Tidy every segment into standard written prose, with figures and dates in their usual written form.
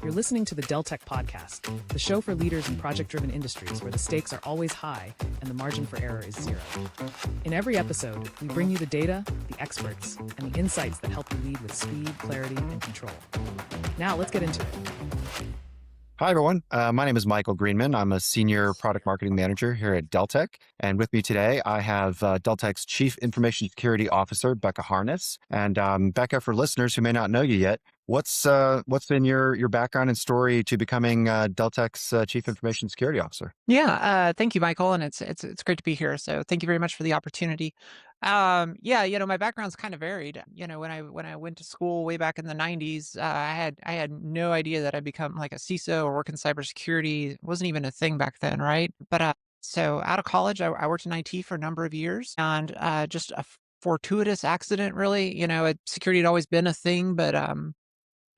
You're listening to the Deltek Podcast, the show for leaders in project-driven industries where the stakes are always high and the margin for error is zero. In every episode, we bring you the data, the experts, and the insights that help you lead with speed, clarity, and control. Now, let's get into it. Hi, everyone. My name is Michael Greenman. I'm a senior product marketing manager here at Deltek. And with me today, I have Deltek's Chief Information Security Officer, Becca Harness. And Becca, for listeners who may not know you yet, what's been your background and story to becoming Deltek's Chief Information Security Officer? Thank you, Michael. And it's great to be here. So thank you very much for the opportunity. My background's kind of varied. When I went to school way back in the 90s, I had no idea that I'd become like a CISO or work in cybersecurity. It wasn't even a thing back then, right? But so out of college, I worked in IT for a number of years, and just a fortuitous accident, really. Security had always been a thing, but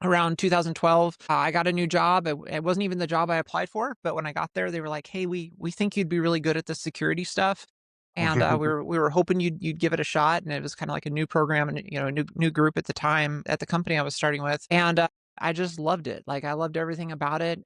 around 2012, I got a new job. It wasn't even the job I applied for, but when I got there, they were like, "Hey, we think you'd be really good at the security stuff." And we were hoping you'd give it a shot, and it was kind of like a new program and a new group at the time at the company I was starting with, and I just loved it. Like, I loved everything about it.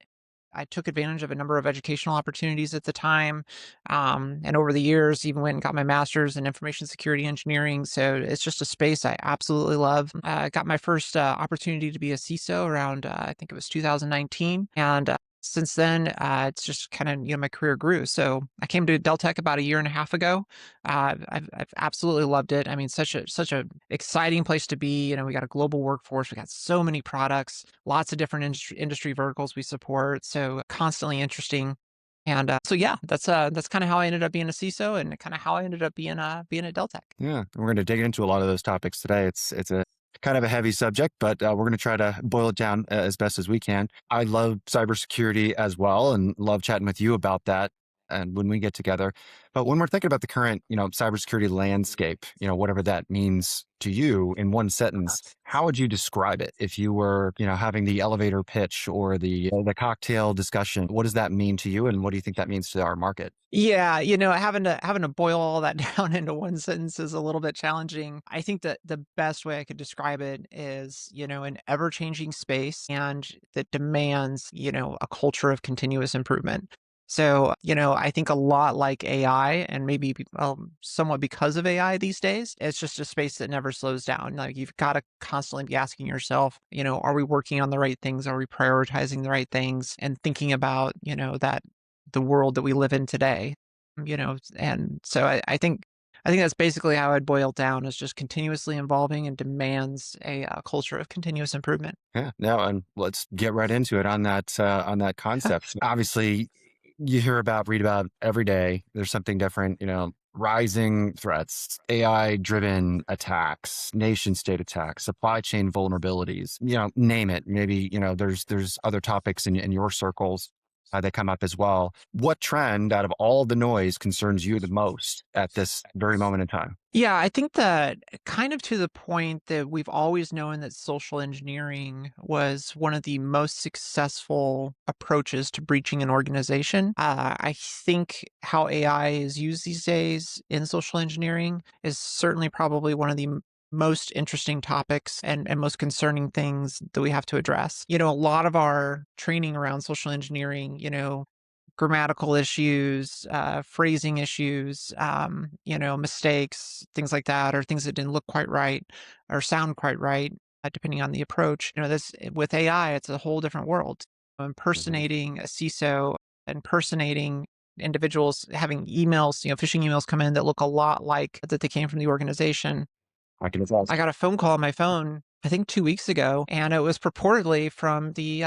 I took advantage of a number of educational opportunities at the time, and over the years, even went and got my master's in information security engineering. So it's just a space I absolutely love. I got my first opportunity to be a CISO around I think it was 2019, and since then, it's just kind of, my career grew. So I came to Deltek about a year and a half ago. I've absolutely loved it. I mean, such a exciting place to be. We got a global workforce. We got so many products, lots of different industry verticals we support. So constantly interesting. And that's kind of how I ended up being a CISO, and kind of how I ended up being at Deltek. Yeah, we're going to dig into a lot of those topics today. It's a kind of a heavy subject, but we're going to try to boil it down as best as we can. I love cybersecurity as well, and love chatting with you about that. And when we get together, but when we're thinking about the current, cybersecurity landscape, whatever that means to you in one sentence, how would you describe it if you were, having the elevator pitch or the cocktail discussion? What does that mean to you, and what do you think that means to our market? Yeah, having to boil all that down into one sentence is a little bit challenging. I think that the best way I could describe it is, an ever-changing space, and that demands, a culture of continuous improvement. So, I think a lot like AI, and maybe somewhat because of AI these days, it's just a space that never slows down. Like, you've got to constantly be asking yourself, are we working on the right things? Are we prioritizing the right things? And thinking about, that the world that we live in today, and so I think that's basically how I'd boil it down, is just continuously evolving and demands a culture of continuous improvement. Yeah, no, and let's get right into it on that concept. Obviously, read about every day. There's something different, rising threats, AI-driven attacks, nation-state attacks, supply chain vulnerabilities, name it. Maybe, there's other topics in your circles that come up as well. What trend out of all the noise concerns you the most at this very moment in time? Yeah, I think that kind of to the point that we've always known that social engineering was one of the most successful approaches to breaching an organization. I think how AI is used these days in social engineering is certainly probably one of the most interesting topics and most concerning things that we have to address. A lot of our training around social engineering, grammatical issues, phrasing issues, mistakes, things like that, or things that didn't look quite right or sound quite right, depending on the approach. This with AI, it's a whole different world. Impersonating a CISO, impersonating individuals, having emails, phishing emails come in that look a lot like that they came from the organization. I can attest. I got a phone call on my phone, I think 2 weeks ago, and it was purportedly from the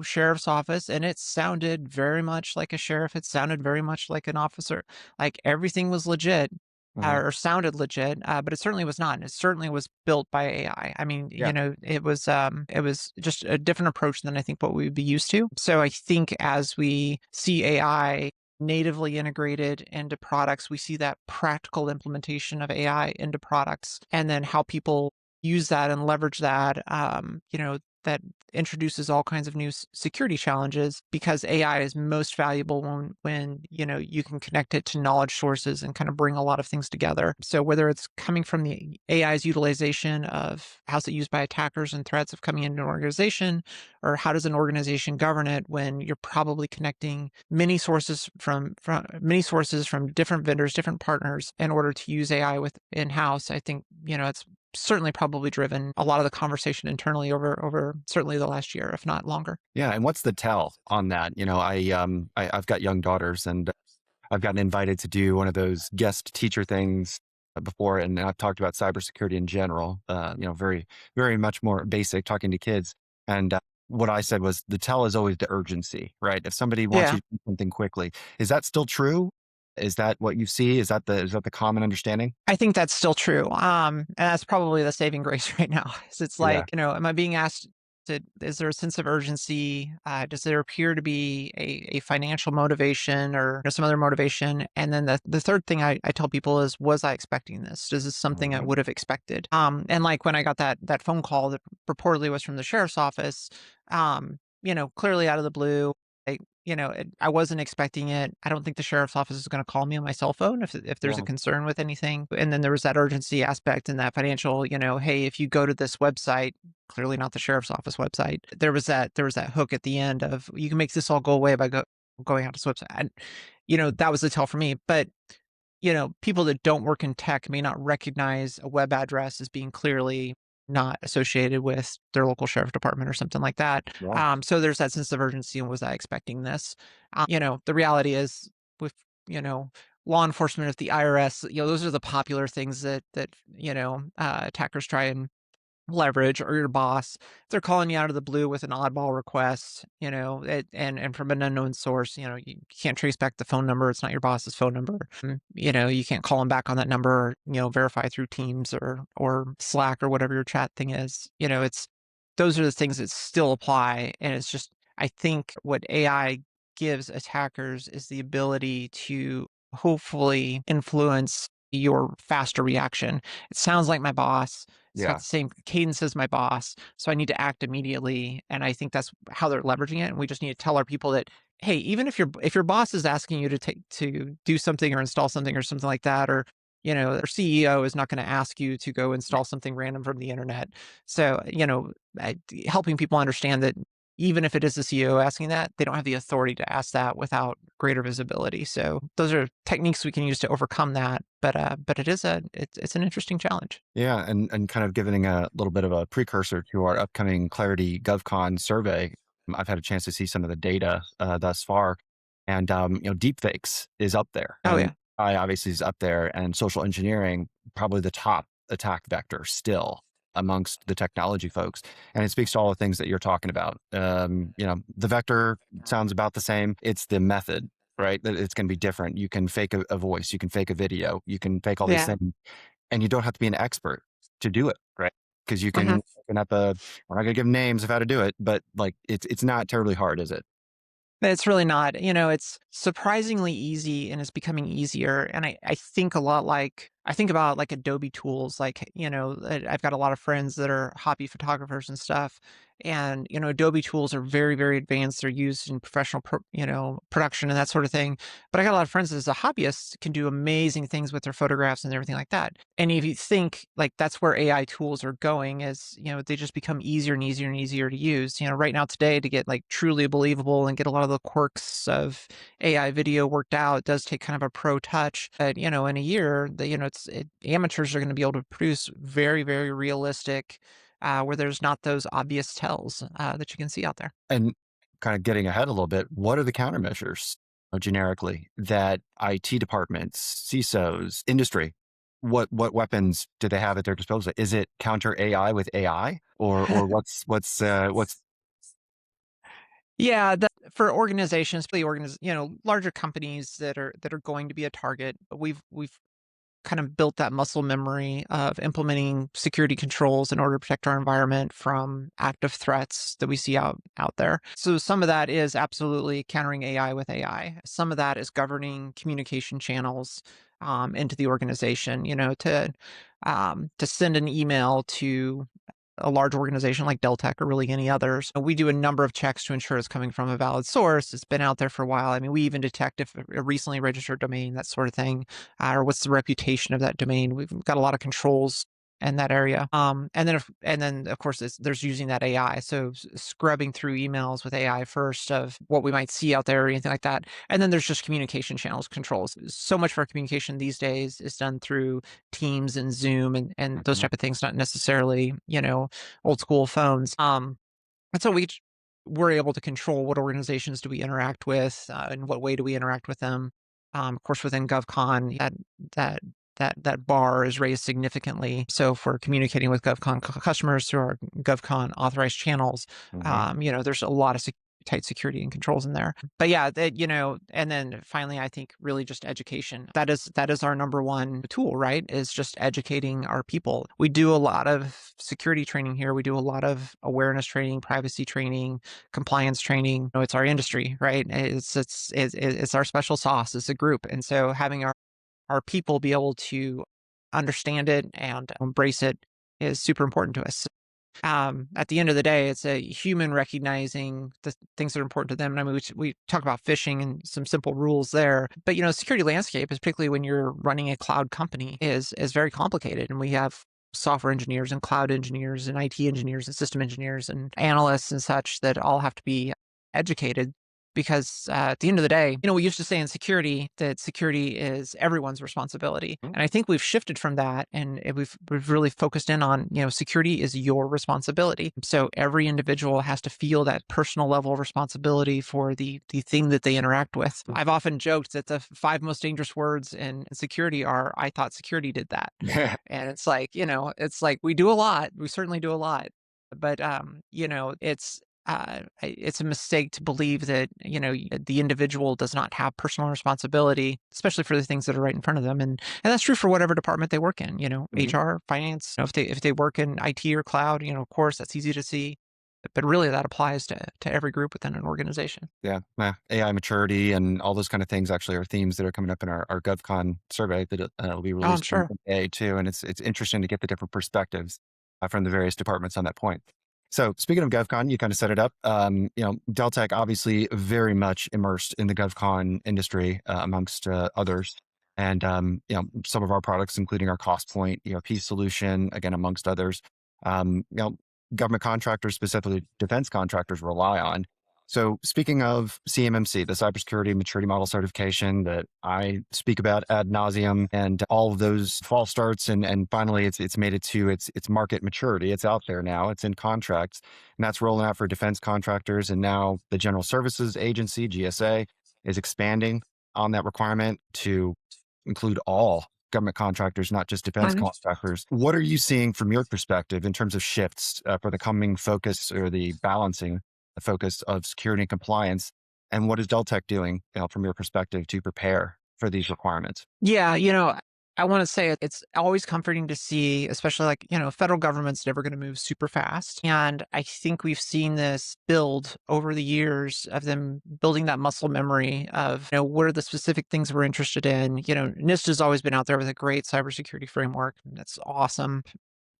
sheriff's office, and it sounded very much like a sheriff. It sounded very much like an officer. Like, everything was legit, or sounded legit, but it certainly was not. And it certainly was built by AI. I mean, it was just a different approach than I think what we would be used to. So I think as we see AI natively integrated into products, we see that practical implementation of AI into products, and then how people use that and leverage that, that introduces all kinds of new security challenges because AI is most valuable when you can connect it to knowledge sources and kind of bring a lot of things together. So whether it's coming from the AI's utilization of how's it used by attackers and threats of coming into an organization, or how does an organization govern it when you're probably connecting many sources from different vendors, different partners in order to use AI with in-house. I think, it's certainly probably driven a lot of the conversation internally over certainly the last year, if not longer. Yeah. And what's the tell on that? I've got young daughters, and I've gotten invited to do one of those guest teacher things before. And I've talked about cybersecurity in general, very, very much more basic, talking to kids. And what I said was the tell is always the urgency, right? If somebody wants Yeah. you to do something quickly, is that still true? Is that what you see? Is that the common understanding? I think that's still true. And that's probably the saving grace right now. Is it's Yeah. like, am I being asked is there a sense of urgency? Does there appear to be a financial motivation or some other motivation? And then the third thing I tell people is, was I expecting this? Is this something I Mhm. would have expected? And like when I got that phone call that purportedly was from the sheriff's office, clearly out of the blue, I wasn't expecting it. I don't think the sheriff's office is going to call me on my cell phone if there's a Yeah. concern with anything. And then there was that urgency aspect and that financial, hey, if you go to this website, clearly not the sheriff's office website. There was that hook at the end of you can make this all go away by going out to this website. And, that was the tell for me. But people that don't work in tech may not recognize a web address as being clearly not associated with their local sheriff department or something like that. Yeah. So there's that sense of urgency. And was I expecting this? The reality is with, you know, law enforcement at the IRS, those are the popular things that attackers try and leverage, or your boss. If they're calling you out of the blue with an oddball request, and from an unknown source, you can't trace back the phone number. It's not your boss's phone number. You can't call them back on that number, verify through Teams or Slack or whatever your chat thing is. Those are the things that still apply. And it's just, I think what AI gives attackers is the ability to hopefully influence your faster reaction. It sounds like my boss. It's got Yeah. the same cadence as my boss, so I need to act immediately. And I think that's how they're leveraging it. And we just need to tell our people that, hey, even if your boss is asking you to do something or install something or something like that, or their CEO is not going to ask you to go install something random from the internet. So helping people understand that even if it is the CEO asking that, they don't have the authority to ask that without greater visibility. So those are techniques we can use to overcome that. But it's an interesting challenge. Yeah. And kind of giving a little bit of a precursor to our upcoming Clarity GovCon survey. I've had a chance to see some of the data thus far, and deepfakes is up there, Oh and yeah. I obviously is up there, and social engineering probably the top attack vector still amongst the technology folks, and it speaks to all the things that you're talking about. The vector sounds about the same. It's the method, right? That it's going to be different. You can fake a voice, you can fake a video, you can fake all these Yeah. things, and you don't have to be an expert to do it, right? Because you Mhm. can open up we're not going to give names of how to do it, but like it's not terribly hard, is it? It's really not. It's surprisingly easy and it's becoming easier. And I think a lot like, I think about like Adobe tools, like, I've got a lot of friends that are hobby photographers and stuff. And, Adobe tools are very, very advanced. They're used in professional, production and that sort of thing. But I got a lot of friends as a hobbyist can do amazing things with their photographs and everything like that. And if you think like that's where AI tools are going, is, they just become easier and easier and easier to use. Right now today, to get like truly believable and get a lot of the quirks of AI video worked out, it does take kind of a pro touch. But, in a year, amateurs are going to be able to produce very, very realistic, where there's not those obvious tells that you can see out there. And kind of getting ahead a little bit, what are the countermeasures generically that IT departments, CISOs, industry, what weapons do they have at their disposal? Is it counter AI with AI, or what's Yeah, for organizations, particularly larger companies that are going to be a target, we've kind of built that muscle memory of implementing security controls in order to protect our environment from active threats that we see out there. So some of that is absolutely countering AI with AI. Some of that is governing communication channels. into the organization, to send an email to a large organization like Deltek or really any others. We do a number of checks to ensure it's coming from a valid source. It's been out there for a while. I mean, we even detect if a recently registered domain, that sort of thing, or what's the reputation of that domain. We've got a lot of controls in that area. And then of course there's using that AI. So scrubbing through emails with AI first of what we might see out there or anything like that. And then there's just communication channels controls. So much of our communication these days is done through Teams and Zoom and those Mhm. type of things, not necessarily, old school phones. And so we're able to control what organizations do we interact with, in what way do we interact with them. Of course, within GovCon, that that bar is raised significantly. So if we're communicating with GovCon customers through our GovCon authorized channels, Mhm. there's a lot of tight security and controls in there. But yeah, and then finally, I think really just education. That is our number one tool, right? Is just educating our people. We do a lot of security training here. We do a lot of awareness training, privacy training, compliance training. It's our industry, right? It's our special sauce. It's a group, and so having our people be able to understand it and embrace it is super important to us. At the end of the day, it's a human recognizing the things that are important to them. And I mean, we talk about phishing and some simple rules there, but security landscape, is particularly when you're running a cloud company, is very complicated, and we have software engineers and cloud engineers and IT engineers and system engineers and analysts and such that all have to be educated because at the end of the day, we used to say in security that security is everyone's responsibility. Mhm. And I think we've shifted from that and we've really focused in on, security is your responsibility. So every individual has to feel that personal level of responsibility for the thing that they interact with. I've often joked that the 5 most dangerous words in security are, I thought security did that. And it's like, it's like we do a lot. We certainly do a lot. But it's a mistake to believe that the individual does not have personal responsibility, especially for the things that are right in front of them, and that's true for whatever department they work in. Mhm. HR, finance. If they work in IT or cloud, of course that's easy to see, but really that applies to every group within an organization. Yeah, AI maturity and all those kind of things actually are themes that are coming up in our GovCon survey that will be Oh, I'm released in sure. May too. And it's interesting to get the different perspectives from the various departments on that point. So speaking of GovCon, you kind of set it up. Deltek obviously very much immersed in the GovCon industry amongst others. And, some of our products, including our cost point ERP solution, again, amongst others, um, you know, government contractors, specifically defense contractors, rely on. So speaking of CMMC, the cybersecurity maturity model certification that I speak about ad nauseum, and all of those false starts, and finally it's made it to its market maturity. It's out there now. It's in contracts, and that's rolling out for defense contractors. And now the General Services Agency (GSA) is expanding on that requirement to include all government contractors, not just defense Mhm. contractors. What are you seeing from your perspective in terms of shifts for the coming focus or the balancing the focus of security and compliance? And what is Deltek doing, from your perspective to prepare for these requirements? Yeah, I want to say it's always comforting to see, especially like, federal government's never going to move super fast. And I think we've seen this build over the years of them building that muscle memory of, what are the specific things we're interested in. NIST has always been out there with a great cybersecurity framework. And that's awesome.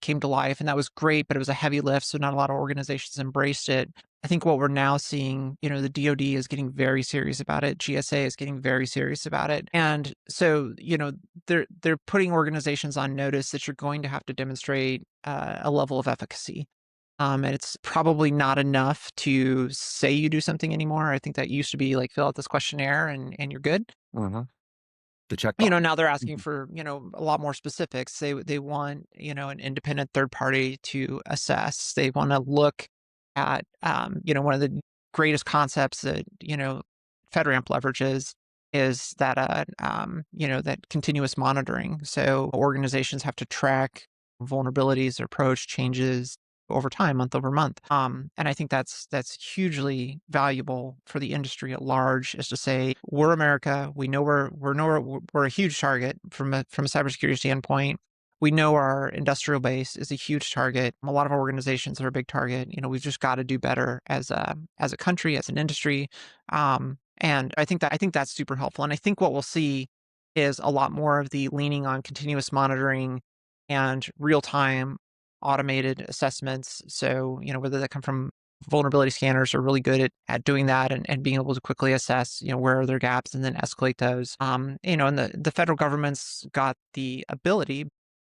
Came to life, and that was great, but it was a heavy lift, so not a lot of organizations embraced it. I think what we're now seeing, the DoD is getting very serious about it. GSA is getting very serious about it. And so, they're putting organizations on notice that you're going to have to demonstrate a level of efficacy. And it's probably not enough to say you do something anymore. I think that used to be like fill out this questionnaire and you're good. Uh-huh. The checkbox. Now they're asking Mhm. for, a lot more specifics. They want, an independent third party to assess. They want to look at, one of the greatest concepts that, FedRAMP leverages is that, that continuous monitoring. So organizations have to track vulnerabilities, their approach changes over time, month over month. And I think that's hugely valuable for the industry at large, is to say we're America. We know we're a huge target from a cybersecurity standpoint. We know our industrial base is a huge target. A lot of our organizations are a big target. We've just got to do better as a country, as an industry. And I think that's super helpful. And I think what we'll see is a lot more of the leaning on continuous monitoring and real-time automated assessments. So, whether that come from vulnerability scanners are really good at doing that and being able to quickly assess, where are their gaps and then escalate those. And the federal government's got the ability,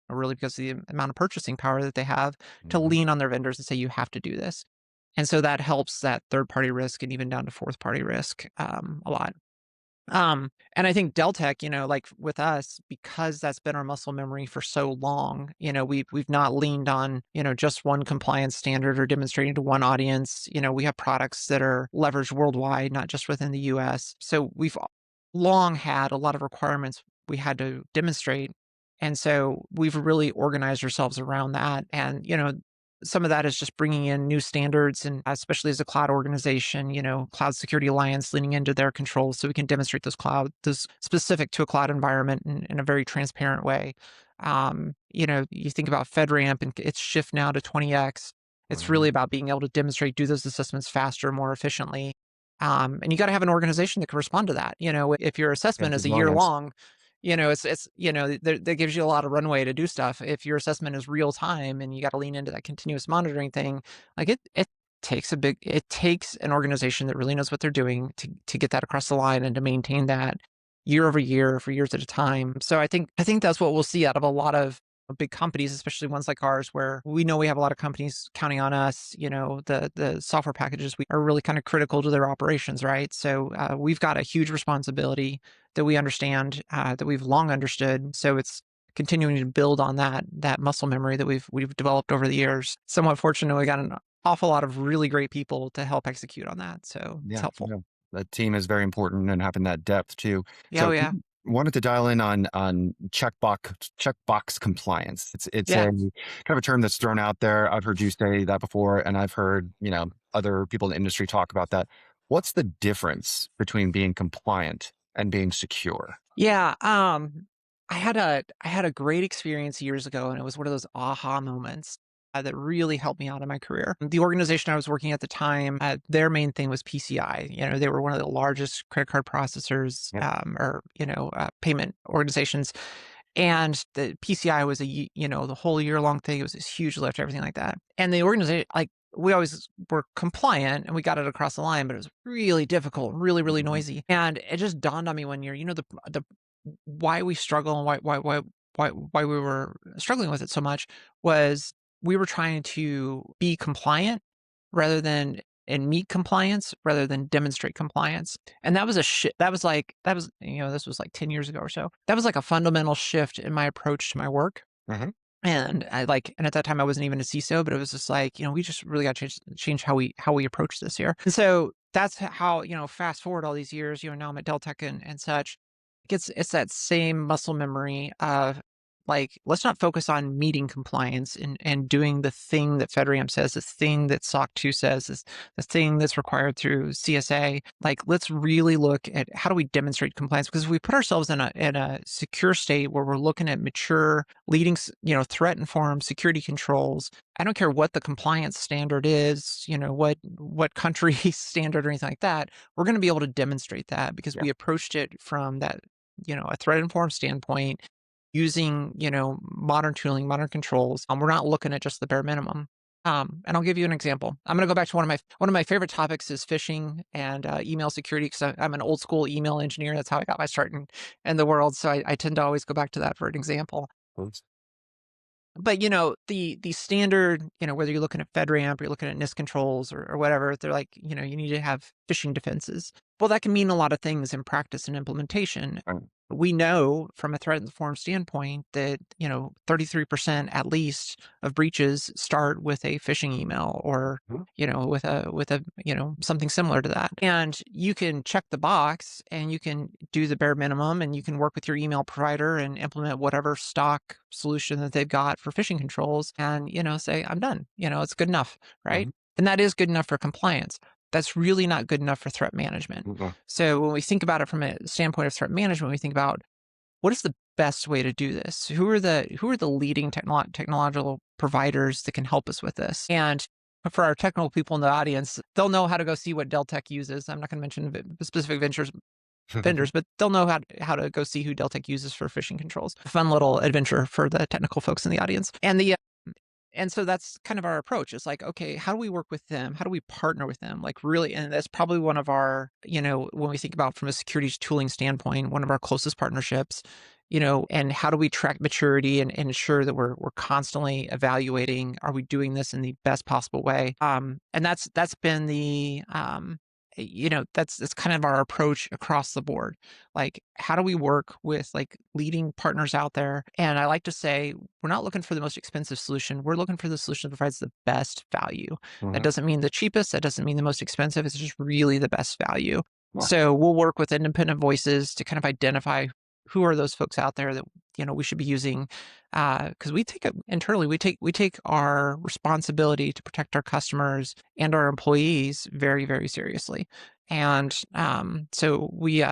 really because of the amount of purchasing power that they have, to Mhm. lean on their vendors and say, you have to do this. And so that helps that third party risk and even down to fourth party risk a lot. And I think Deltek, like with us, because that's been our muscle memory for so long, we've not leaned on, just one compliance standard or demonstrating to one audience. We have products that are leveraged worldwide, not just within the US. So we've long had a lot of requirements we had to demonstrate. And so we've really organized ourselves around that. And, some of that is just bringing in new standards, and especially as a cloud organization, Cloud Security Alliance leaning into their controls so we can demonstrate those specific to a cloud environment in a very transparent way. You think about FedRAMP and its shift now to 20x. It's Mhm. really about being able to demonstrate, do those assessments faster, more efficiently. And you got to have an organization that can respond to that. If your Yeah, assessment is a year resilience. long, that gives you a lot of runway to do stuff. If your assessment is real time and you got to lean into that continuous monitoring thing, like it takes an organization that really knows what they're doing to get that across the line and to maintain that year over year for years at a time. So I think that's what we'll see out of a lot of big companies, especially ones like ours, where we know we have a lot of companies counting on us. The software packages we are really kind of critical to their operations, right? So we've got a huge responsibility that we understand, that we've long understood. So it's continuing to build on that muscle memory that we've developed over the years. Somewhat fortunate, we got an awful lot of really great people to help execute on that. So it's Yeah, helpful. yeah. That team is very important and having that depth too. Yeah, oh So yeah, wanted to dial in on checkbox compliance. It's a yeah. kind of a term that's thrown out there. I've heard you say that before, and I've heard other people in the industry talk about that. What's the difference between being compliant and being secure? Yeah, I had a great experience years ago, and it was one of those aha moments that really helped me out in my career. The organization I was working at the time, their main thing was PCI. They were one of the largest credit card processors, Yep. or payment organizations, and the PCI was the whole year long thing. It was this huge lift, everything like that. And the organization, like, we always were compliant and we got it across the line, but it was really difficult, really, really Mhm. noisy. And it just dawned on me one year, the why we struggle and why we were struggling with it so much was we were trying to be compliant rather than and meet compliance rather than demonstrate compliance. And that was this was like 10 years ago or so. That was like a fundamental shift in my approach to my work. Mhm. And at that time I wasn't even a CISO, but it was just like, we just really got to change how we approach this here. And so that's how, fast forward all these years, now I'm at Deltek and such. It's that same muscle memory of, like, let's not focus on meeting compliance and doing the thing that FedRAMP says, the thing that SOC 2 says, is the thing that's required through CSA. Like, let's really look at how do we demonstrate compliance? Because if we put ourselves in a secure state where we're looking at mature, leading, threat informed security controls, I don't care what the compliance standard is, what country standard or anything like that, we're going to be able to demonstrate that because Yeah. we approached it from that, a threat informed standpoint using, modern tooling, modern controls. We're not looking at just the bare minimum. And I'll give you an example. I'm going to go back to one of my favorite topics is phishing and email security, because I'm an old school email engineer. That's how I got my start in the world. So I tend to always go back to that for an example. Oops. But the standard, whether you're looking at FedRAMP or you're looking at NIST controls or whatever, they're like, you need to have phishing defenses. Well, that can mean a lot of things in practice and implementation. Right. We know from a threat informed standpoint that 33% at least of breaches start with a phishing email, or Mhm. with a something similar to that. And you can check the box and you can do the bare minimum, and you can work with your email provider and implement whatever stock solution that they've got for phishing controls, and say, I'm done. It's good enough, right? Mhm. And that is good enough for compliance. That's really not good enough for threat management. Mhm. So when we think about it from a standpoint of threat management, we think about, what is the best way to do this? Who are the leading technological providers that can help us with this? And for our technical people in the audience, they'll know how to go see what Deltek uses. I'm not going to mention specific vendors, but they'll know how to go see who Deltek uses for phishing controls. A fun little adventure for the technical folks in the audience. And so that's kind of our approach. It's like, okay, how do we work with them? How do we partner with them? Like really, and that's probably one of our, when we think about from a security tooling standpoint, one of our closest partnerships, and how do we track maturity and ensure that we're constantly evaluating, are we doing this in the best possible way? And that's been that's kind of our approach across the board. Like, how do we work with like leading partners out there? And I like to say, we're not looking for the most expensive solution. We're looking for the solution that provides the best value. That doesn't mean the cheapest. That doesn't mean the most expensive. It's just really the best value. Wow. So we'll work with independent voices to kind of identify who are those folks out there that we should be using, because internally we take our responsibility to protect our customers and our employees very, very seriously. And so we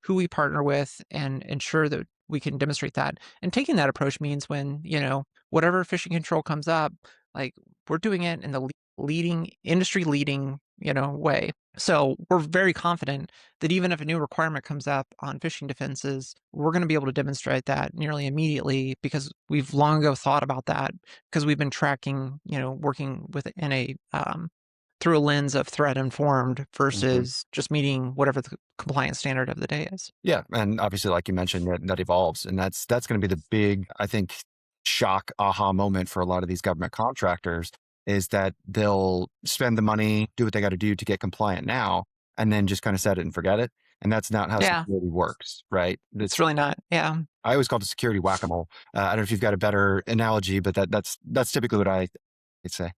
who we partner with and ensure that we can demonstrate that. And taking that approach means when whatever phishing control comes up, like we're doing it in the industry leading way. So we're very confident that even if a new requirement comes up on phishing defenses, we're going to be able to demonstrate that nearly immediately because we've long ago thought about that, because we've been tracking, working with it in a through a lens of threat informed versus just meeting whatever the compliance standard of the day is. Yeah, and obviously, like you mentioned, that evolves, and that's going to be the big, I think, shock aha moment for a lot of these government contractors, is that they'll spend the money, do what they got to do to get compliant now, and then just kind of set it and forget it. And that's not how security works, right? It's really not. Yeah. I always call it security whack-a-mole. I don't know if you've got a better analogy, but that's typically what I'd say.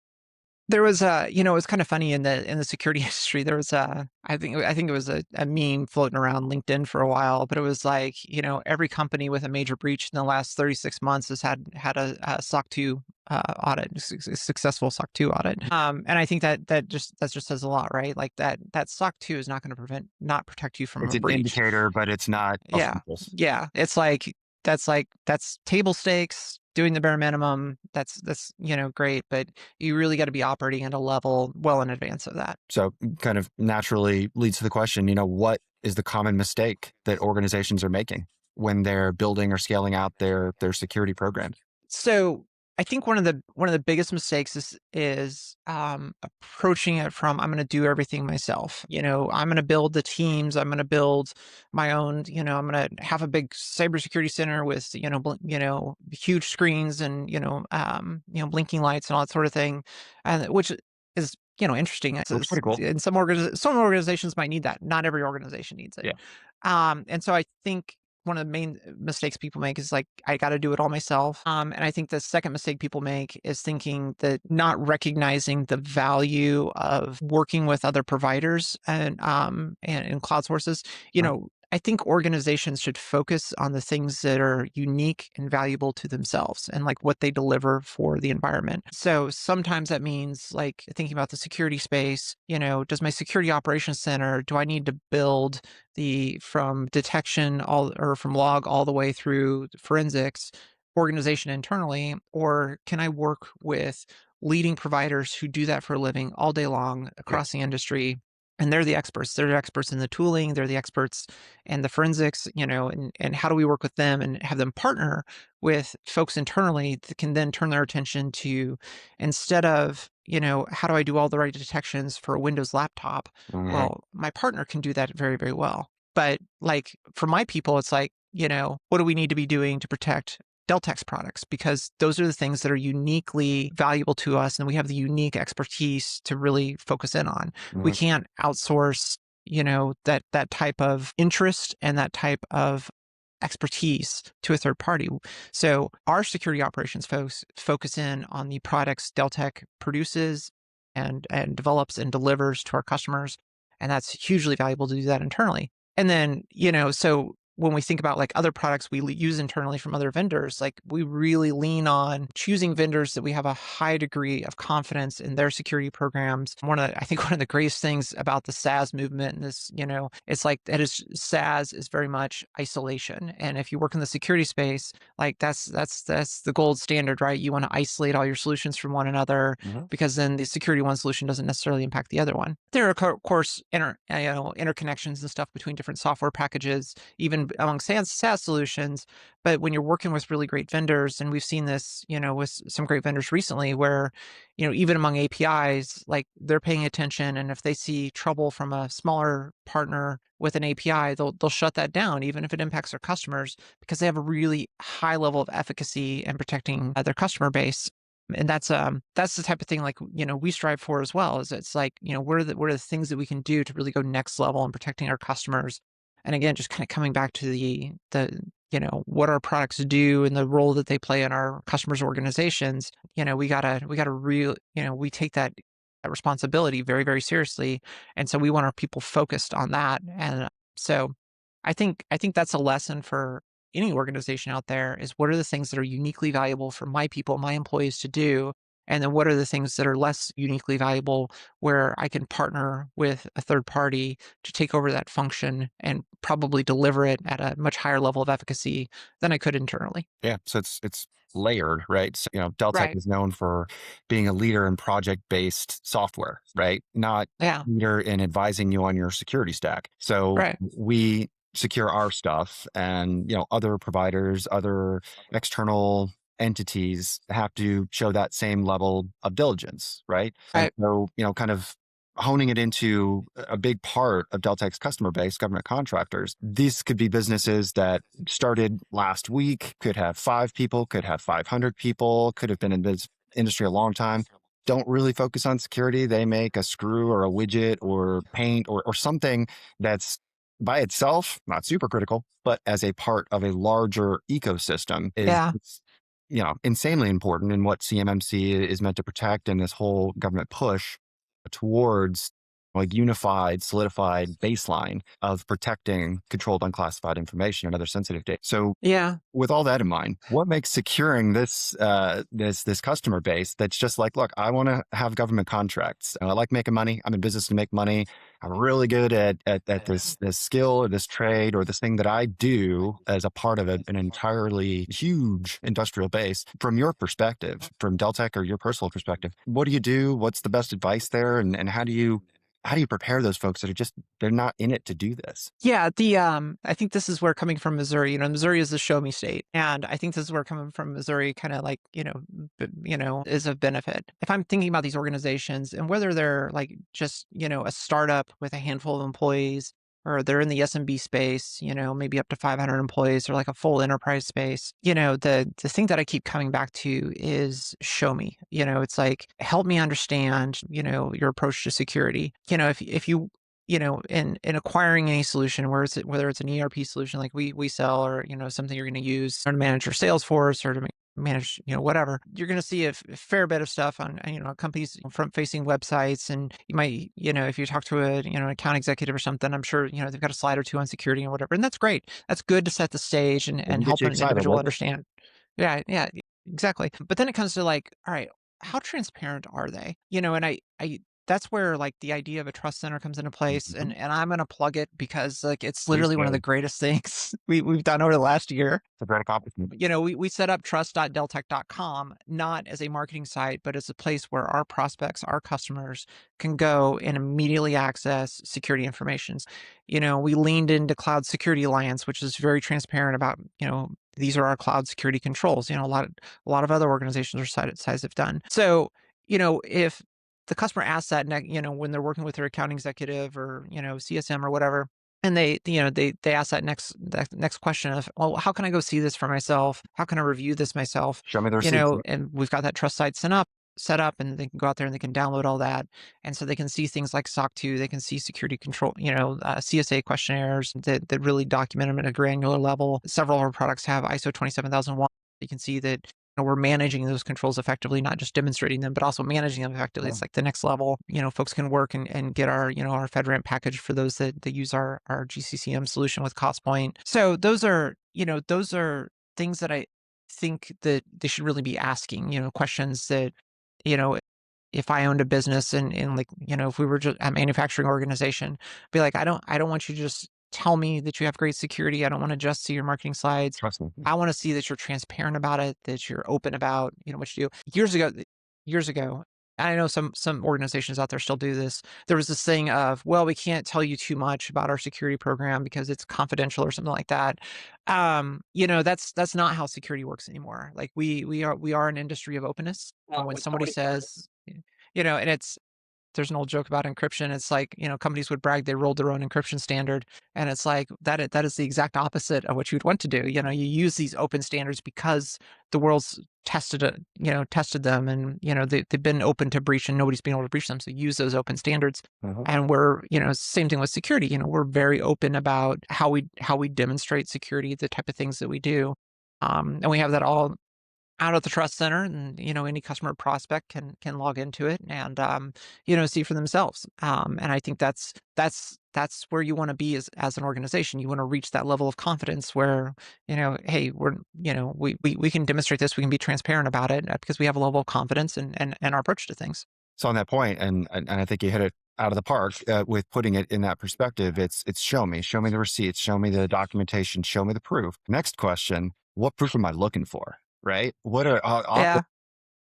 There was it was kind of funny in the security industry. There was I think it was a meme floating around LinkedIn for a while, but it was like, every company with a major breach in the last 36 months has had a SOC 2 audit, successful SOC 2 audit. And I think that just says a lot, right? Like that SOC 2 is not going to not protect you from It's a an breach. indicator, but it's not. Yeah. It's like that's table stakes. Doing the bare minimum, that's great, but you really got to be operating at a level well in advance of that. So kind of naturally leads to the question, what is the common mistake that organizations are making when they're building or scaling out their security programs? So I think one of the biggest mistakes is approaching it from, I'm going to do everything myself. I'm going to build the teams. I'm going to build my own. I'm going to have a big cybersecurity center with huge screens and blinking lights and all that sort of thing, and which is interesting. It's pretty cool. And some organizations might need that. Not every organization needs it. Yeah. And so I think one of the main mistakes people make is like, I got to do it all myself. And I think the second mistake people make is thinking that not recognizing the value of working with other providers and cloud sources. I think organizations should focus on the things that are unique and valuable to themselves and like what they deliver for the environment. So sometimes that means like thinking about the security space, does my security operations center, do I need to build from detection from log all the way through forensics organization internally, or can I work with leading providers who do that for a living all day long across the industry? And they're the experts. They're the experts in the tooling. They're the experts in the forensics, and how do we work with them and have them partner with folks internally that can then turn their attention to, instead of, how do I do all the right detections for a Windows laptop? Well, my partner can do that very, very well. But like for my people, it's like, what do we need to be doing to protect Deltek's products? Because those are the things that are uniquely valuable to us, and we have the unique expertise to really focus in on. We can't outsource, that type of interest and that type of expertise to a third party. So our security operations folks focus in on the products Deltek produces and develops and delivers to our customers, and that's hugely valuable to do that internally. And then, so when we think about like other products we use internally from other vendors, like we really lean on choosing vendors that we have a high degree of confidence in their security programs. I think one of the greatest things about the SaaS movement and this, it's like that is SaaS is very much isolation. And if you work in the security space, like that's the gold standard, right? You want to isolate all your solutions from one another because then the security one solution doesn't necessarily impact the other one. There are of course interconnections and stuff between different software packages, even among SaaS solutions. But when you're working with really great vendors, and we've seen this, with some great vendors recently, where even among APIs, like they're paying attention, and if they see trouble from a smaller partner with an API, they'll shut that down, even if it impacts their customers, because they have a really high level of efficacy in protecting their customer base. And that's the type of thing like we strive for as well. Is it's like what are the things that we can do to really go next level in protecting our customers, and again just kind of coming back to the what our products do and the role that they play in our customers' organizations. We gotta we take that responsibility very, very seriously, and so we want our people focused on that. And so I think that's a lesson for any organization out there: is what are the things that are uniquely valuable for my people, my employees to do, and then what are the things that are less uniquely valuable where I can partner with a third party to take over that function and probably deliver it at a much higher level of efficacy than I could internally. Yeah. So it's layered, right? So, Deltek Right. is known for being a leader in project-based software, right? Not Yeah. leader in advising you on your security stack. So Right. we secure our stuff, and other providers, other external entities have to show that same level of diligence, right? And Right. so, kind of honing it into a big part of Deltek's customer base, government contractors. These could be businesses that started last week, could have 5 people, could have 500 people, could have been in this industry a long time, don't really focus on security. They make a screw or a widget or paint or something that's by itself not super critical, but as a part of a larger ecosystem is Yeah. insanely important in what CMMC is meant to protect, in this whole government push towards like unified, solidified baseline of protecting controlled unclassified information and other sensitive data. So Yeah. with all that in mind, what makes securing this customer base that's just like, look, I want to have government contracts. I like making money. I'm in business to make money. I'm really good at this skill or this trade or this thing that I do as a part of an entirely huge industrial base. From your perspective, from Deltek or your personal perspective, what do you do? What's the best advice there? And how do you prepare those folks that they're not in it to do this? Yeah, I think this is where, coming from Missouri, Missouri is the show me state. And I think this is where coming from Missouri kind of like, is of benefit. If I'm thinking about these organizations and whether they're like just, a startup with a handful of employees, or they're in the SMB space, maybe up to 500 employees, or like a full enterprise space, the thing that I keep coming back to is show me. It's like, help me understand, your approach to security. If you in acquiring any solution, whether it's an ERP solution like we sell, or something you're going to use to manage your Salesforce, or to manage whatever, you're going to see a fair bit of stuff on companies' front-facing websites. And you might if you talk to an account executive or something, I'm sure they've got a slide or two on security and whatever, and that's great. That's good to set the stage and, It can get help you an excited, individual doesn't it? understand. Yeah, yeah, exactly. But then it comes to like, all right, how transparent are they? And I that's where like the idea of a trust center comes into place, Mhm. and I'm gonna plug it because like it's Please literally one of the do. greatest things we've done over the last year. It's a great accomplishment. We set up trust.deltek.com not as a marketing site, but as a place where our prospects, our customers, can go and immediately access security information. We leaned into Cloud Security Alliance, which is very transparent about, these are our cloud security controls. A lot of other organizations our size have done. So, if the customer asks that, when they're working with their account executive, or, CSM or whatever, and they ask that next question of, well, how can I go see this for myself? How can I review this myself? Show me the receipts. Yep. And we've got that trust site set up, and they can go out there and they can download all that. And so they can see things like SOC 2, they can see security control, CSA questionnaires that really document them at a granular level. Several of our products have ISO 27001. You can see that we're managing those controls effectively, not just demonstrating them, but also managing them effectively. Yeah. It's like the next level. Folks can work and get our, our FedRAMP package for those that use our GCCM solution with CostPoint. So those are things that I think that they should really be asking, questions that, you know, if I owned a business and like, if we were just a manufacturing organization, be like, I don't want you to just tell me that you have great security. I don't want to just see your marketing slides. Trust me. I want to see that you're transparent about it, that you're open about, what you do. Years ago, I know some organizations out there still do this. There was this thing of, well, we can't tell you too much about our security program because it's confidential or something like that. That's not how security works anymore. Like we are an industry of openness. When somebody says, and there's an old joke about encryption. It's like, companies would brag they rolled their own encryption standard. And it's like that is the exact opposite of what you'd want to do. You use these open standards because the world's tested it, tested them and, they've been open to breach and nobody's been able to breach them. So use those open standards. And we're, same thing with security. We're very open about how we demonstrate security, the type of things that we do. And we have that all out of the trust center, and any customer prospect can log into it and see for themselves. And I think that's where you want to be as an organization. You want to reach that level of confidence where hey, we're we can demonstrate this, we can be transparent about it because we have a level of confidence and our approach to things. So on that point, and I think you hit it out of the park with putting it in that perspective. It's show me the receipts, show me the documentation, show me the proof. Next question: what proof am I looking for? Right? What are Yeah.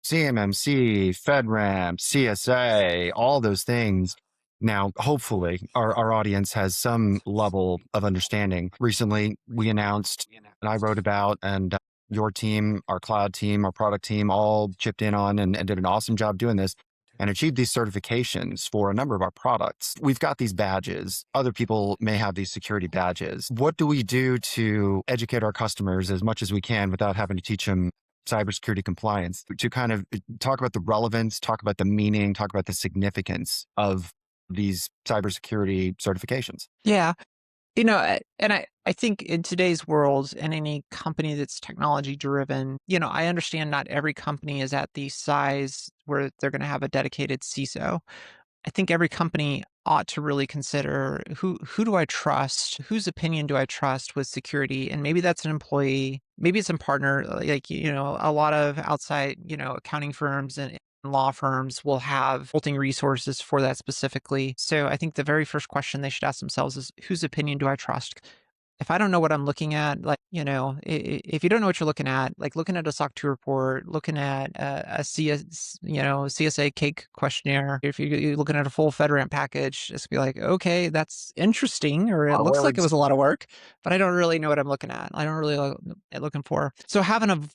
CMMC, FedRAMP, CSA, all those things. Now, hopefully, our audience has some level of understanding. Recently, we announced, and I wrote about, and your team, our cloud team, our product team, all chipped in on and did an awesome job doing this and achieved these certifications for a number of our products. We've got these badges. Other people may have these security badges. What do we do to educate our customers as much as we can without having to teach them cybersecurity compliance, to kind of talk about the relevance, talk about the meaning, talk about the significance of these cybersecurity certifications? Yeah. And I think in today's world and any company that's technology driven, I understand not every company is at the size where they're going to have a dedicated CISO. I think every company ought to really consider who do I trust? Whose opinion do I trust with security? And maybe that's an employee, maybe it's a partner, like, a lot of outside, accounting firms and law firms will have consulting resources for that specifically. So I think the very first question they should ask themselves is, whose opinion do I trust? If I don't know what I'm looking at, like, if you don't know what you're looking at, like looking at a SOC 2 report, looking at a CSA cake questionnaire, if you're looking at a full FedRAMP package, just be like, okay, that's interesting, or it looks like it was a lot of work, but I don't really know what I'm looking at. I don't really know what I'm looking for. So having an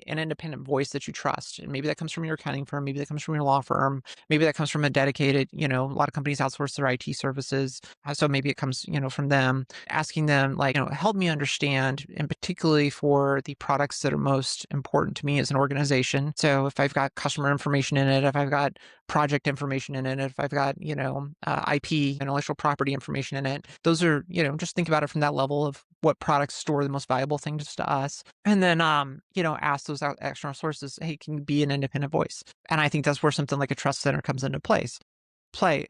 independent voice that you trust, and maybe that comes from your accounting firm, maybe that comes from your law firm, maybe that comes from a dedicated, a lot of companies outsource their IT services. So maybe it comes, from them. Asking them, like, help me understand, and particularly for the products that are most important to me as an organization. So if I've got customer information in it, if I've got project information in it, if I've got, IP, intellectual property information in it, those are, just think about it from that level of what products store the most valuable things to us. And then, ask those external sources, hey, can you be an independent voice? And I think that's where something like a trust center comes into place. They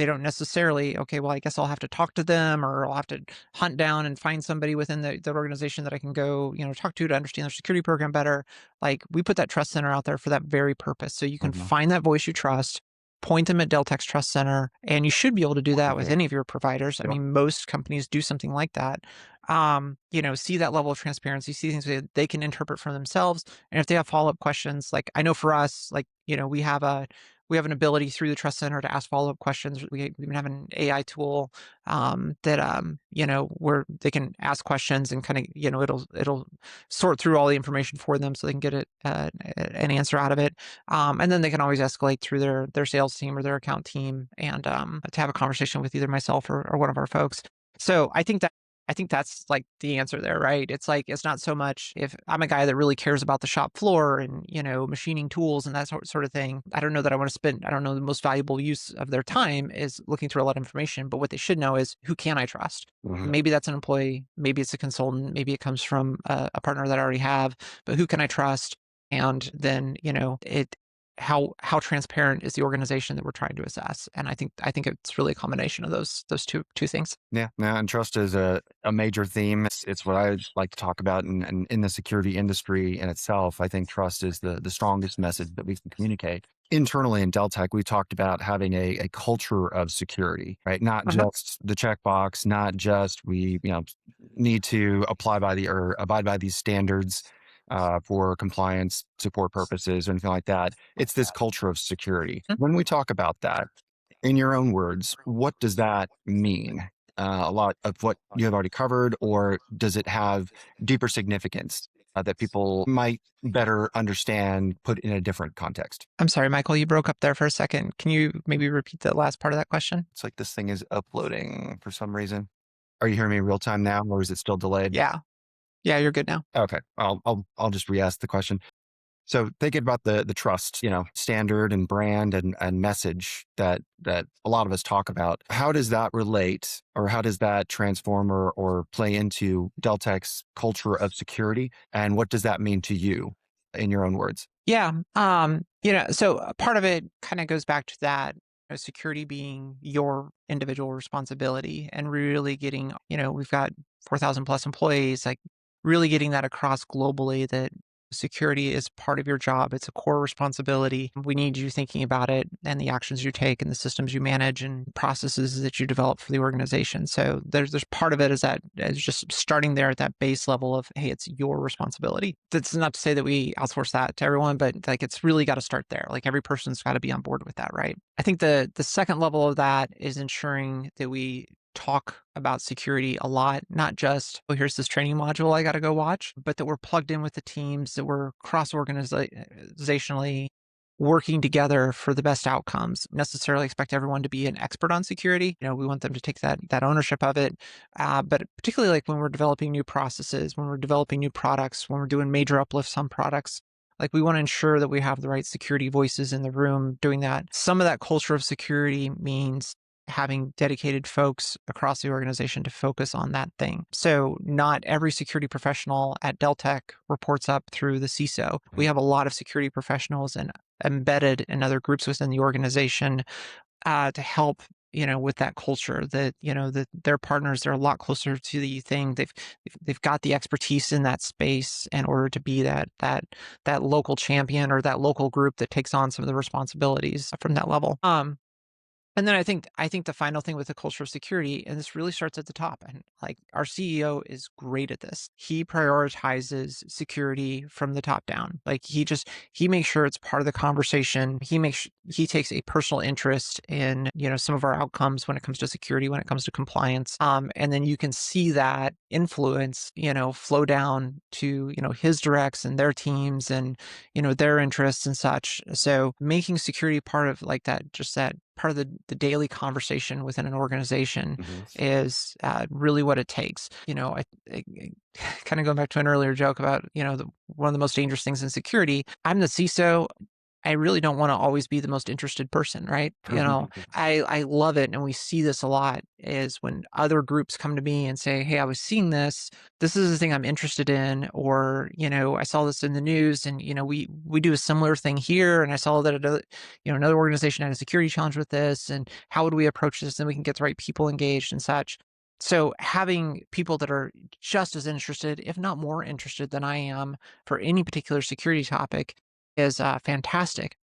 don't necessarily, okay, well, I guess I'll have to talk to them, or I'll have to hunt down and find somebody within the organization that I can go, talk to understand their security program better. Like, we put that trust center out there for that very purpose. So you can find that voice you trust, point them at Deltek's Trust Center, and you should be able to do that with any of your providers. I mean, most companies do something like that. See that level of transparency, see things that they can interpret for themselves. And if they have follow-up questions, like I know for us, like, we have an ability through the Trust Center to ask follow-up questions. We even have an AI tool that where they can ask questions and kind of it'll sort through all the information for them so they can get an answer out of it. And then they can always escalate through their sales team or their account team and to have a conversation with either myself or one of our folks. So I think that I think that's like the answer there, right? It's like, it's not so much if I'm a guy that really cares about the shop floor and, machining tools and that sort of thing. I don't know that I want to spend, I don't know, the most valuable use of their time is looking through a lot of information, but what they should know is who can I trust? Mhm. Maybe that's an employee, maybe it's a consultant, maybe it comes from a partner that I already have, but who can I trust? And then, how transparent is the organization that we're trying to assess? And I think it's really a combination of those two things. Yeah, no, and trust is a major theme. It's what I like to talk about, and in the security industry in itself, I think trust is the strongest message that we can communicate. Internally in Deltek, we talked about having a culture of security, right? Not Uh-huh. just the checkbox, not just we need to apply by the or abide by these standards for compliance support purposes or anything like that. It's this culture of security. When we talk about that, in your own words, what does that mean? A lot of what you have already covered, or does it have deeper significance that people might better understand, put in a different context? I'm sorry, Michael, you broke up there for a second. Can you maybe repeat the last part of that question? It's like this thing is uploading for some reason. Are you hearing me real time now, or is it still delayed? Yeah. Yeah, you're good now. Okay, I'll just re-ask the question. So thinking about the trust, standard and brand and message that a lot of us talk about, how does that relate, or how does that transform or play into Deltek's culture of security? And what does that mean to you in your own words? Yeah. So part of it kind of goes back to that, security being your individual responsibility and really getting, we've got 4,000 plus employees, like really getting that across globally that security is part of your job. It's a core responsibility. We need you thinking about it and the actions you take and the systems you manage and processes that you develop for the organization. So there's part of it is just starting there at that base level of, hey, it's your responsibility. That's not to say that we outsource that to everyone, but like it's really got to start there. Like every person's got to be on board with that, right? I think the second level of that is ensuring that we talk about security a lot, not just, oh, here's this training module I got to go watch, but that we're plugged in with the teams, that we're cross organizationally working together for the best outcomes. Necessarily expect everyone to be an expert on security. We want them to take that ownership of it. But particularly like when we're developing new processes, when we're developing new products, when we're doing major uplifts on products, like we want to ensure that we have the right security voices in the room doing that. Some of that culture of security means having dedicated folks across the organization to focus on that thing. So not every security professional at Deltek reports up through the CISO. We have a lot of security professionals and embedded in other groups within the organization to help with that culture that that their partners, they're a lot closer to the thing. They've got the expertise in that space in order to be that local champion or that local group that takes on some of the responsibilities from that level. And then I think the final thing with the culture of security, and this really starts at the top, and like our CEO is great at this. He prioritizes security from the top down. Like he makes sure it's part of the conversation. He takes a personal interest in some of our outcomes when it comes to security, when it comes to compliance. And then you can see that influence flow down to his directs and their teams and their interests and such. So making security part of like that, just that part of the daily conversation within an organization is really what it takes. I kind of going back to an earlier joke about, one of the most dangerous things in security. I'm the CISO. I really don't want to always be the most interested person, right? I love it. And we see this a lot is when other groups come to me and say, hey, I was seeing this. This is the thing I'm interested in. Or, I saw this in the news and, we do a similar thing here. And I saw that another organization had a security challenge with this. And how would we approach this? And we can get the right people engaged and such. So having people that are just as interested, if not more interested than I am for any particular security topic is fantastic.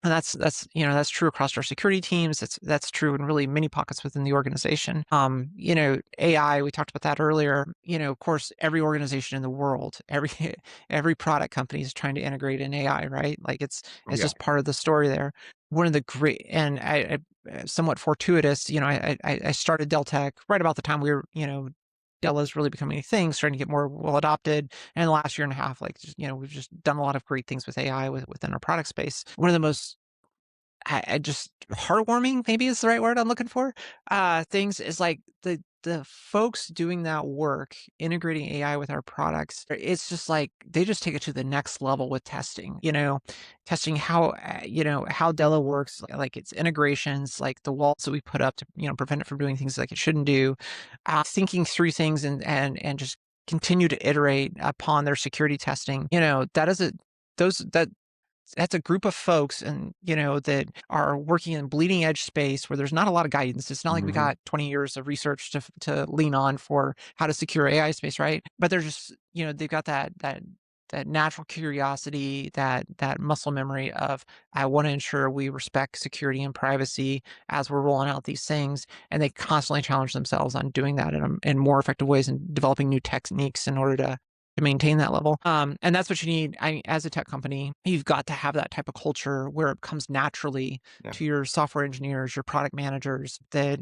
And that's true across our security teams. That's true in really many pockets within the organization. AI, we talked about that earlier. Of course, every organization in the world, every product company is trying to integrate an AI, right? Like it's Yeah. just part of the story there. One of the great and I somewhat fortuitous, I started Deltek right about the time we were, Dell is really becoming a thing, starting to get more well adopted. And in the last year and a half, like, we've just done a lot of great things with AI within our product space. One of the most I just heartwarming, maybe is the right word I'm looking for, things is like the the folks doing that work, integrating AI with our products, it's just like they just take it to the next level with testing, testing how, how Della works, like its integrations, like the walls that we put up to, prevent it from doing things like it shouldn't do, thinking through things and just continue to iterate upon their security testing. That is those, that's a group of folks and that are working in bleeding edge space where there's not a lot of guidance. It's not like we Hmm. got 20 years of research to lean on for how to secure AI space, right? But they're just they've got that natural curiosity, that muscle memory of, I want to ensure we respect security and privacy as we're rolling out these things, and they constantly challenge themselves on doing that in more effective ways and developing new techniques in order to maintain that level. And that's what you need. As a tech company, you've got to have that type of culture where it comes naturally Yeah. to your software engineers, your product managers, that,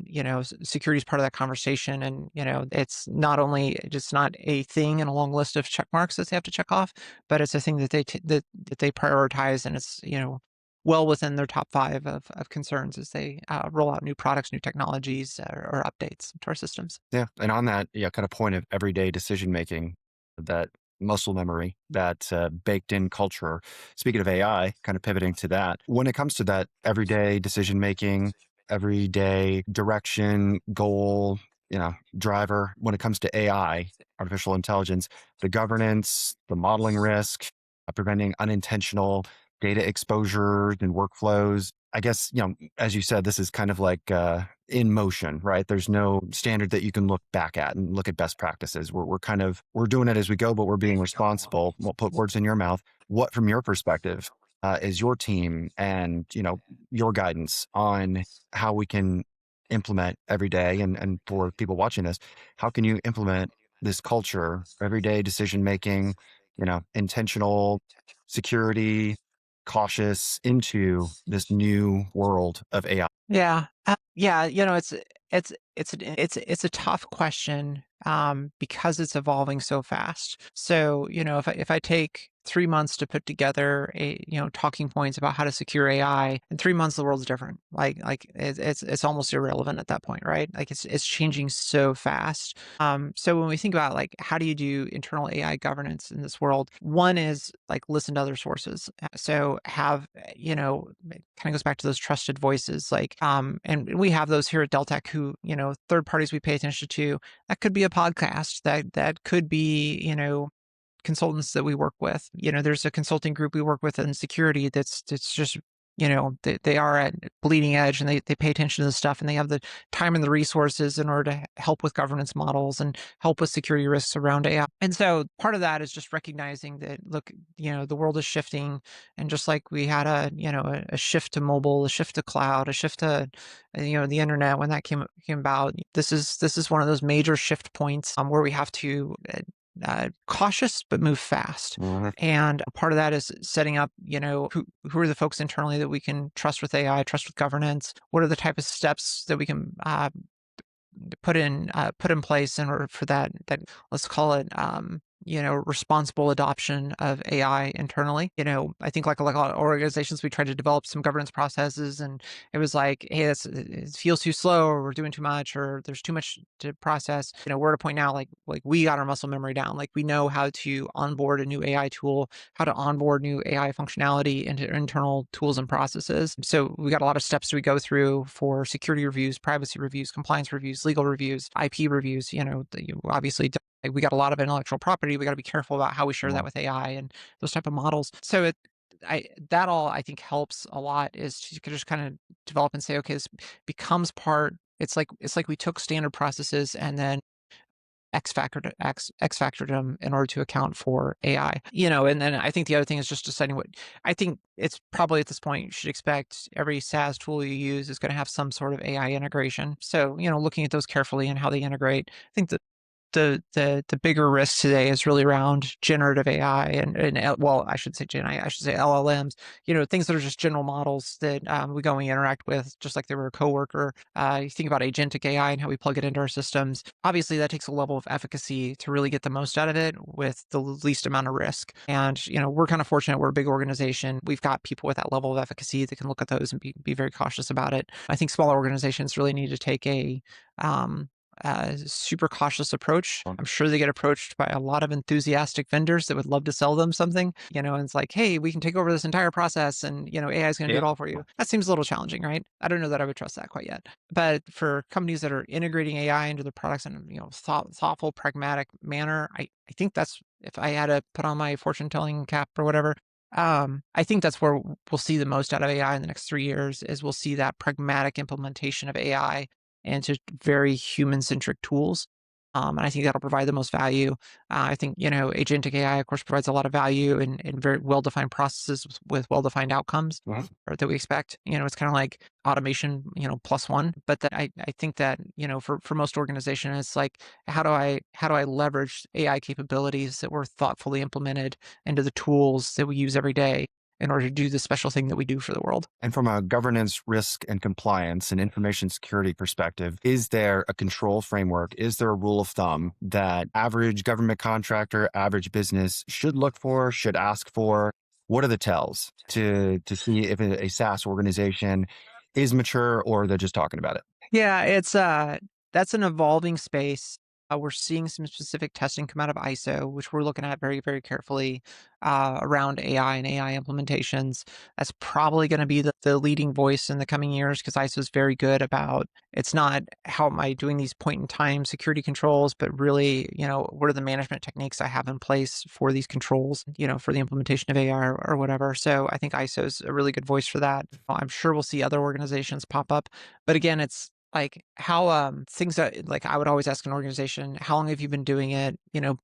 security is part of that conversation. And, it's not only just not a thing in a long list of check marks that they have to check off, but it's a thing that that they prioritize. And it's, well within their top 5 of concerns as they roll out new products, new technologies, or updates to our systems. Yeah. And on that, kind of point of everyday decision making, that muscle memory, that baked in culture. Speaking of AI, kind of pivoting to that, when it comes to that everyday decision making, everyday direction, goal, driver, when it comes to AI, artificial intelligence, the governance, the modeling risk, preventing unintentional data exposure and workflows. I guess, as you said, this is kind of like in motion, right? There's no standard that you can look back at and look at best practices. We're doing it as we go, but we're being responsible. Won't put words in your mouth. What, from your perspective, is your team and, your guidance on how we can implement every day? And for people watching this, how can you implement this culture, everyday decision making, intentional security, cautious into this new world of AI? Yeah. Yeah, it's a tough question, because it's evolving so fast. So, if I take 3 months to put together talking points about how to secure AI, in 3 months the world's different. Like it's almost irrelevant at that point, right? Like it's changing so fast. So when we think about like how do you do internal AI governance in this world, one is like listen to other sources. So have it kind of goes back to those trusted voices, like and we have those here at Deltek who third parties we pay attention to. That could be a podcast. That could be consultants that we work with. There's a consulting group we work with in security that's just they are at bleeding edge and they pay attention to this stuff, and they have the time and the resources in order to help with governance models and help with security risks around AI. And so part of that is just recognizing that, look, the world is shifting, and just like we had a shift to mobile, a shift to cloud, a shift to the internet when that came about. This is one of those major shift points where we have to cautious but move fast. Mhm. And a part of that is setting up, who are the folks internally that we can trust with AI, trust with governance. What are the type of steps that we can put in place in order for that let's call it responsible adoption of AI internally. I think like a lot of organizations, we tried to develop some governance processes, and it was like, hey, it feels too slow, or we're doing too much, or there's too much to process. We're at a point now like we got our muscle memory down. Like we know how to onboard a new AI tool, how to onboard new AI functionality into internal tools and processes. So we got a lot of steps we go through for security reviews, privacy reviews, compliance reviews, legal reviews, IP reviews. Obviously we got a lot of intellectual property. We got to be careful about how we share that with AI and those type of models. So that all I think helps a lot, is to just kind of develop and say, okay, this becomes part. It's like we took standard processes and then X factored them in order to account for AI. And then I think the other thing is just deciding what I think it's probably at this point you should expect every SaaS tool you use is going to have some sort of AI integration. So, looking at those carefully and how they integrate. I think that the bigger risk today is really around generative AI well, I should say Gen AI, I should say LLMs, things that are just general models that we go and we interact with just like they were a coworker. You think about agentic AI and how we plug it into our systems. Obviously, that takes a level of efficacy to really get the most out of it with the least amount of risk. And, we're kind of fortunate. We're a big organization. We've got people with that level of efficacy that can look at those and be very cautious about it. I think smaller organizations really need to take super cautious approach. Mm. I'm sure they get approached by a lot of enthusiastic vendors that would love to sell them something, and it's like, hey, we can take over this entire process and, AI is going to do Yeah. it all for you. That seems a little challenging, right? I don't know that I would trust that quite yet. But for companies that are integrating AI into their products in a, thoughtful, pragmatic manner, I think that's, if I had to put on my fortune telling cap or whatever, I think that's where we'll see the most out of AI in the next 3 years is we'll see that pragmatic implementation of AI into very human-centric tools. And I think that'll provide the most value. I think, agentic AI, of course, provides a lot of value in very well-defined processes with well-defined outcomes Mhm. or that we expect. It's kind of like automation, plus one. But that I think that, for most organizations, it's like, how do I leverage AI capabilities that were thoughtfully implemented into the tools that we use every day in order to do the special thing that we do for the world? And from a governance, risk, and compliance and information security perspective, is there a control framework? Is there a rule of thumb that average government contractor, average business should look for, should ask for? What are the tells to see if a SaaS organization is mature or they're just talking about it? Yeah, that's an evolving space. We're seeing some specific testing come out of ISO, which we're looking at very, very carefully around AI and AI implementations. That's probably going to be the leading voice in the coming years because ISO is very good about it's not how am I doing these point in time security controls, but really, what are the management techniques I have in place for these controls, for the implementation of AI or whatever. So I think ISO is a really good voice for that. I'm sure we'll see other organizations pop up. But again, it's like how things that like I would always ask an organization, how long have you been doing it?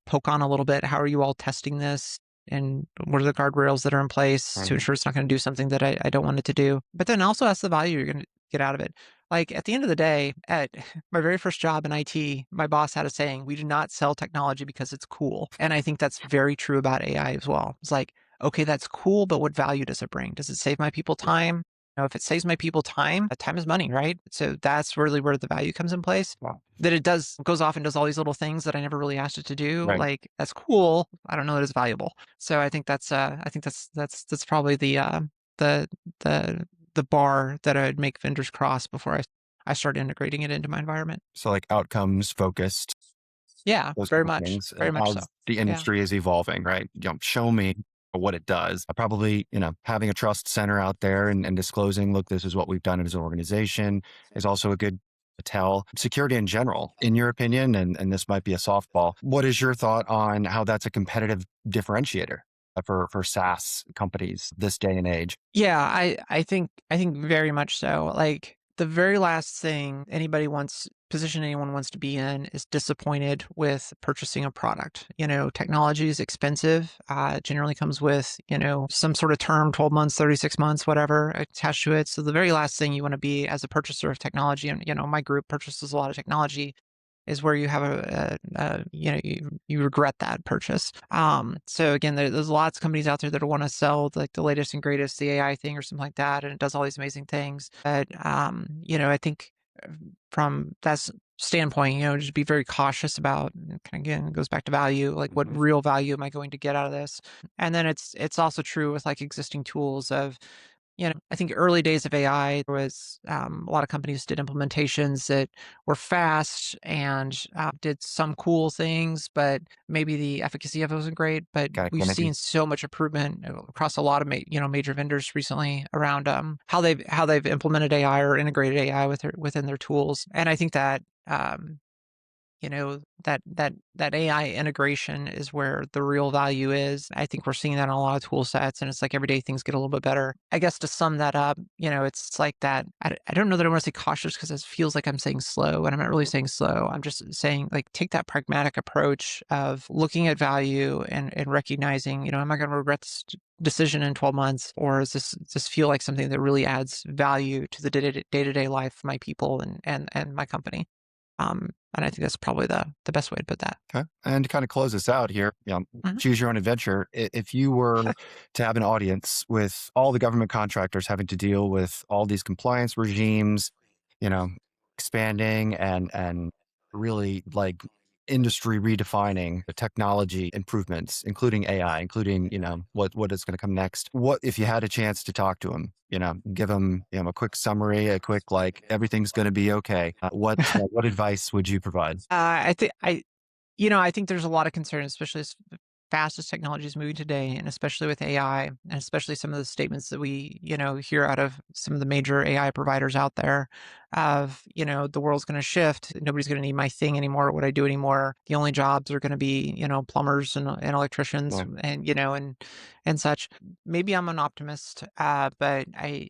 Poke on a little bit. How are you all testing this? And what are the guardrails that are in place to Mhm. ensure it's not going to do something that I don't want it to do? But then also ask the value you're going to get out of it. Like at the end of the day, at my very first job in IT, my boss had a saying, we do not sell technology because it's cool. And I think that's very true about AI as well. It's like, okay, that's cool, but what value does it bring? Does it save my people time? If it saves my people time, time is money, right? So that's really where the value comes in place. Wow. That it goes off and does all these little things that I never really asked it to do. Right. Like that's cool. I don't know that it's valuable. So I think that's probably the the the bar that I'd make vendors cross before I start integrating it into my environment. So like outcomes focused, Yeah, those very kind of much, things very much so. as the Yeah. industry is evolving, right? Show me what it does. Probably, having a trust center out there and disclosing, look, this is what we've done as an organization is also a good tell. Security in general, in your opinion, and this might be a softball, what is your thought on how that's a competitive differentiator for SaaS companies this day and age? Yeah, I think very much so. Like the very last thing anyone wants to be in is disappointed with purchasing a product. Technology is expensive. It generally comes with, some sort of term, 12 months, 36 months, whatever attached to it. So the very last thing you want to be as a purchaser of technology, and my group purchases a lot of technology, is where you have you regret that purchase. So again, there's lots of companies out there that want to sell like the latest and greatest, the AI thing or something like that, and it does all these amazing things. But I think from that standpoint, just be very cautious about. Again, it goes back to value. Like, what Mhm. real value am I going to get out of this? And then it's also true with like existing tools of I think early days of AI, there was a lot of companies did implementations that were fast and did some cool things, but maybe the efficacy of it wasn't great. But Got we've it. seen so much improvement across a lot of major vendors recently around how they've implemented AI or integrated AI within their tools, and I think that that AI integration is where the real value is. I think we're seeing that in a lot of tool sets, and it's like every day things get a little bit better. I guess to sum that up, it's like that. I don't know that I want to say cautious because it feels like I'm saying slow, and I'm not really saying slow. I'm just saying like take that pragmatic approach of looking at value and recognizing, am I going to regret this decision in 12 months, or does this feel like something that really adds value to the day-to-day life of my people and my company? And I think that's probably the best way to put that. Okay. And to kind of close this out here, Mhm. choose your own adventure. If you were to have an audience with all the government contractors having to deal with all these compliance regimes, you know, expanding and really like industry redefining technology improvements, including AI, including, what is going to come next. What if you had a chance to talk to him, give him, a quick summary, a quick, like, everything's going to be okay. What advice would you provide? I think there's a lot of concern, especially as fast as technology is moving today, and especially with AI, and especially some of the statements that we, hear out of some of the major AI providers out there of, the world's going to shift. Nobody's going to need my thing anymore. What I do anymore. The only jobs are going to be, plumbers and electricians Yeah. and such. Maybe I'm an optimist, but I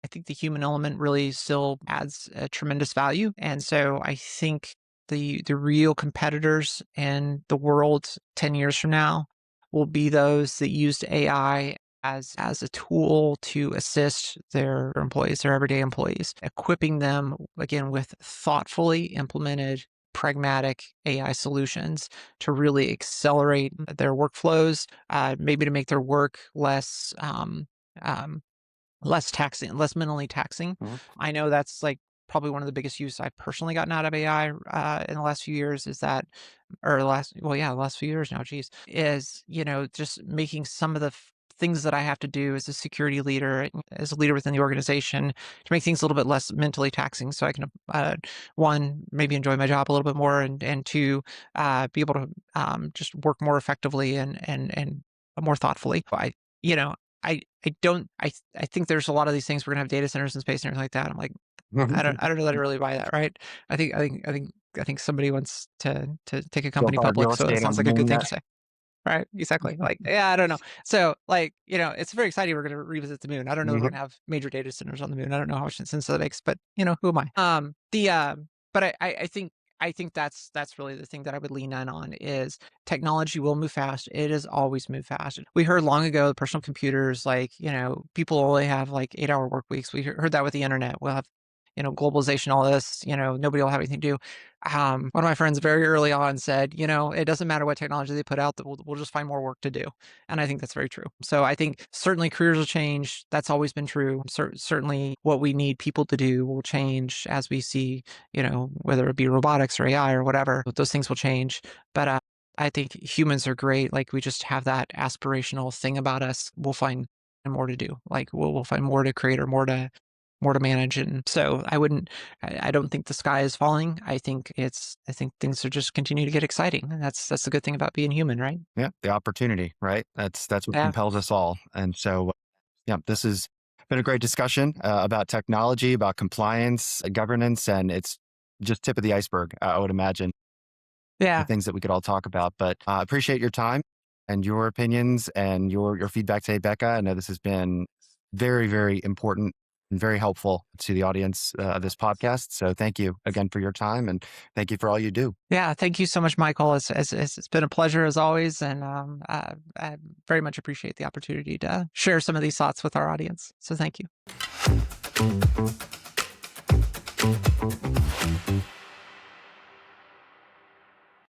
think the human element really still adds a tremendous value. And so I think the real competitors in the world 10 years from now will be those that used AI as a tool to assist their employees, their everyday employees, equipping them again with thoughtfully implemented pragmatic AI solutions to really accelerate their workflows, maybe to make their work less taxing, less mentally taxing. Mhm. I know that's like probably one of the biggest use I've personally gotten out of AI in the last few years is that, or the last few years now, geez, is, just making some of the things that I have to do as a security leader, as a leader within the organization to make things a little bit less mentally taxing so I can, one, maybe enjoy my job a little bit more and two, be able to just work more effectively and more thoughtfully. You know, I don't I think there's a lot of these things we're gonna have data centers in space and everything like that. I'm like, I don't know that I really buy that, right? I think somebody wants to take a Go company buy real public, so that estate on sounds the like a good moon. thing to say. Right, exactly. Like, yeah, I don't know. So, like, it's very exciting we're gonna revisit the moon. I don't know that we're Mhm. gonna have major data centers on the moon. I don't know how much sense that makes, but who am I? But I think that's really the thing that I would lean in on is technology will move fast. It has always moved fast. We heard long ago personal computers, like, people only have like 8-hour work weeks. We heard that with the internet. We'll have, globalization, all this, nobody will have anything to do. One of my friends very early on said, it doesn't matter what technology they put out, that we'll just find more work to do. And I think that's very true. So I think certainly careers will change. That's always been true. Certainly what we need people to do will change as we see, whether it be robotics or AI or whatever, those things will change. But I think humans are great. Like we just have that aspirational thing about us. We'll find more to do. Like we'll find more to create or more to manage. And so I don't think the sky is falling. I think things are just continue to get exciting. And that's the good thing about being human, right? Yeah, the opportunity, right? That's what Yeah. compels us all. And so, yeah, this has been a great discussion about technology, about compliance, governance, and it's just tip of the iceberg, I would imagine, the Yeah. things that we could all talk about. But I appreciate your time and your opinions and your feedback today, Becca. I know this has been very, very important and very helpful to the audience of this podcast. So thank you again for your time and thank you for all you do. Yeah. Thank you so much, Michael. It's been a pleasure as always. And I very much appreciate the opportunity to share some of these thoughts with our audience. So thank you.